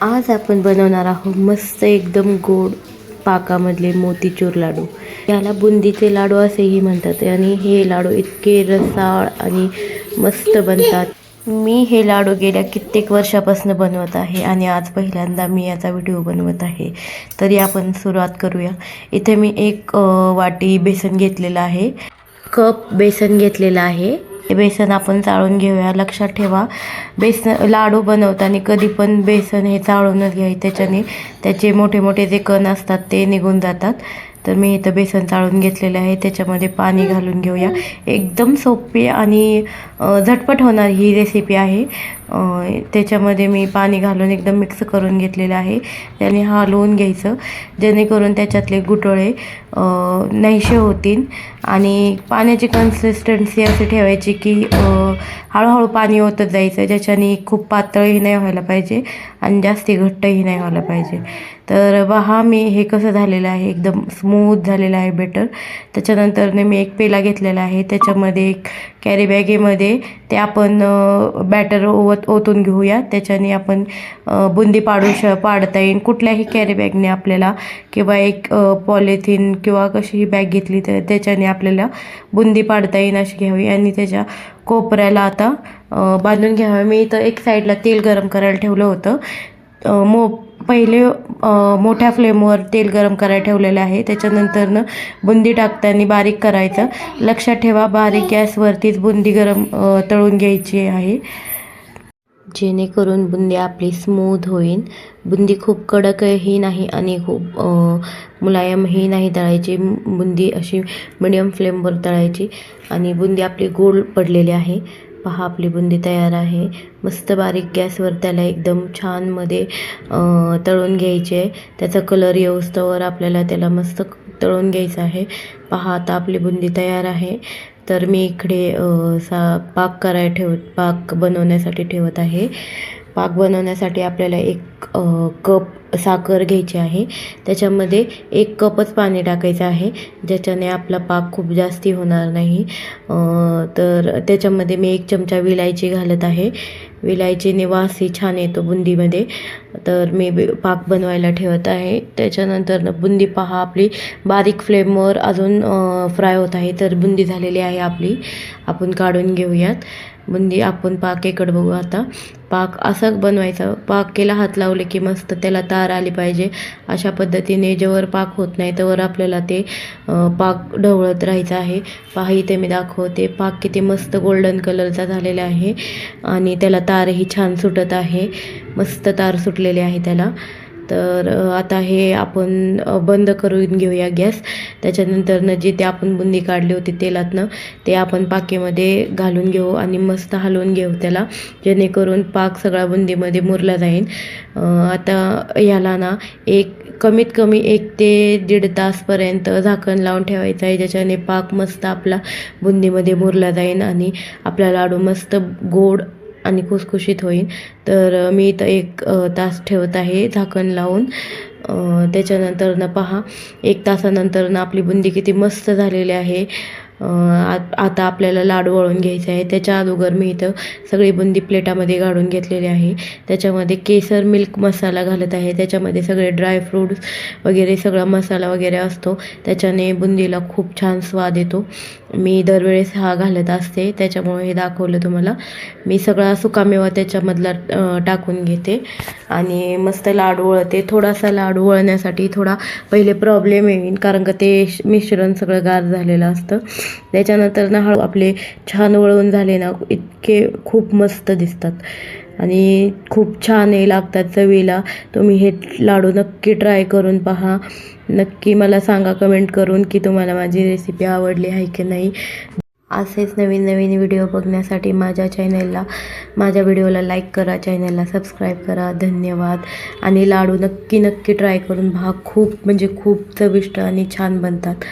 आज आपण बनवणार आहोत मस्त एकदम गोड पाकामधले मोतीचूर लाडू। याला बुंदीचे लाडू असेही म्हणतात आणि हे लाडू इतके रसाळ आणि मस्त बनतात। मी हे लाडू गेल्या कित्येक वर्षापासून बनवत आहे आणि आज पहिल्यांदा मी याचा व्हिडिओ बनवत आहे। तरी आपण सुरुवात करूया। इथे मी एक वाटी बेसन घेतलेला आहे, कप बेसन घेतलेला आहे। हे बेसन आपण चाळून घेऊया। लक्षात ठेवा, बेसन लाडू बनवताना कधी पण बेसन हे चाळूनच घ्यायचे, त्याच्याने त्याचे मोठे मोठे जे कण असतात ते निघून जातात। तर मी इथं बेसन चाळून घेतलेलं आहे, त्याच्यामध्ये पाणी घालून घेऊया। एकदम सोपी आणि झटपट होणार ही रेसिपी आहे। त्याच्यामध्ये मी पाणी घालून एकदम मिक्स करून घेतलेलं आहे। त्याने हलवून घ्यायचं जेणेकरून त्याच्यातले गुठळे नाहीसे होतील आणि पाण्याची कन्सिस्टन्सी अशी ठेवायची की हळूहळू पाणी ओतत जायचं, ज्याच्याने खूप पातळही नाही व्हायला पाहिजे आणि जास्ती घट्टही नाही व्हायला पाहिजे। तर पहा मी हे कसं झालेलं आहे, एकदम स्मूथ झालेलं आहे बेटर। त्याच्यानंतरने मी एक पेला घेतलेला आहे, त्याच्यामध्ये एक कॅरी बॅगेमध्ये ते आपण बॅटर ओतून घेऊया। त्याच्याने आपण बुंदी पाडता येईल कुठल्याही कॅरी बॅगने आपल्याला, किंवा एक पॉलिथिन किंवा कशीही बॅग घेतली तर त्याच्याने आपल्याला बुंदी पाडता येईल अशी घ्यावी आणि त्याच्या कोपऱ्याला आता बांधून घ्यावं। मी इथं एक साईडला तेल गरम करायला ठेवलं होतं। पहिले मोठ्या फ्लेमवर तेल गरम करायला ठेवलेलं आहे। त्याच्यानंतरनं बुंदी टाकताना बारीक करायचं। लक्षात ठेवा, बारीक गॅसवरतीच बुंदी तळून घ्यायची आहे, जेणेकरून बुंदी आपली स्मूथ होईल। बुंदी खूप कडकही नाही आणि खूप मुलायमही नाही तळायची। बुंदी अशी मिडियम फ्लेमवर तळायची आणि बुंदी आपली गोल पडलेली आहे। पहा आपली बुंदी तयार आहे। मस्त बारीक गॅसवर त्याला एकदम छान मध्ये तळून घ्यायचे आहे। त्याचा कलर येऊस्तवर आपल्याला त्याला मस्त तळून घ्यायचं आहे। पहा आता आपली बुंदी तयार आहे। तर मी इकडे पाक बनवण्यासाठी ठेवत आहे। पाक बनवण्यासाठी आपल्याला एक कप साखर घ्यायची आहे, त्याच्यामध्ये 1 कपच पाणी टाकायचं आहे, ज्याच्याने आपला पाक खूप जास्ती होणार नाही। तर त्याच्यामध्ये मी 1 चमचा विलायची घालत आहे। विलायचीने वासही छान येतो बुंदीमध्ये। तर मी पाक बनवायला ठेवत आहे। त्याच्यानंतर बुंदी पहा आपली बारीक फ्लेमवर अजून फ्राय होत आहे। तर बुंदी झालेली आहे आपली, आपण काढून घेऊयात बुंदी। आपण पाकेकडे बघू आता। पाक असं बनवायचं, पाकेला हात लावले की मस्त त्याला तार आली पाहिजे। अशा पद्धतीने जेव्हा पाक होत नाही तेव्हा आपल्याला ते पाक ढवळत राहायचं आहे। पहा इथे मी दाखवते, पाक किती मस्त गोल्डन कलरचा झालेला आहे आणि त्याला तारही छान सुटत आहे, मस्त तार सुटलेले आहे त्याला। तर आता हे आपण बंद करून घेऊया गॅस। त्याच्यानंतरनं जिथे आपण बुंदी काढली होती तेलातनं ते आपण पाकेमध्ये घालून घेऊ आणि मस्त हलवून घेऊ त्याला, जेणेकरून पाक सगळा बुंदीमध्ये मुरला जाईल। आता याला ना कमीत कमी 1 ते 1.5 तासपर्यंत झाकण लावून ठेवायचं आहे, ज्याच्याने पाक मस्त आपला बुंदीमध्ये मुरला जाईल आणि आपला लाडू मस्त गोड आणि खुसखुशीत होईल। तर मी इथं 1 तास ठेवत आहे झाकण लावून। त्याच्यानंतरनं पहा 1 तासानंतरनं आपली बुंदी किती मस्त झालेली आहे। आता आपल्याला लाडू वळून घ्यायचे आहे। त्याच्या अगोदर मी इथं सगळी बुंदी प्लेटामध्ये काढून घेतलेली आहे। त्याच्यामध्ये केसर मिल्क मसाला घालत आहे, त्याच्यामध्ये सगळे ड्रायफ्रूट्स वगैरे सगळा मसाला वगैरे असतो, त्याच्याने बुंदीला खूप छान स्वाद येतो। मी दरवेळेस हा घालत असते, त्याच्यामुळे हे दाखवलं तुम्हाला। मी सगळा सुकामेवा त्याच्यामधला टाकून घेते आणि मस्त लाडू वळते। थोडासा लाडू वळण्यासाठी थोडा पहिले प्रॉब्लेम येईल, कारण का ते मिश्रण सगळं गार झालेलं असतं। त्याच्यानंतर ना हळू आपले छान वळून झाले ना, इतके खूप मस्त दिसतात आणि खूप छानही लागतात चवीला। तुम्ही हे लाडू नक्की ट्राय करून पहा। नक्की मला सांगा कमेंट करून की तुम्हाला माझी रेसिपी आवडली आहे की नाही। असेच नवीन नवीन व्हिडिओ बघण्यासाठी माझ्या व्हिडिओला लाईक करा, चॅनलला सबस्क्राईब करा। धन्यवाद। आणि लाडू नक्की ट्राय करून पहा, खूप म्हणजे खूप चविष्ट आणि छान बनतात।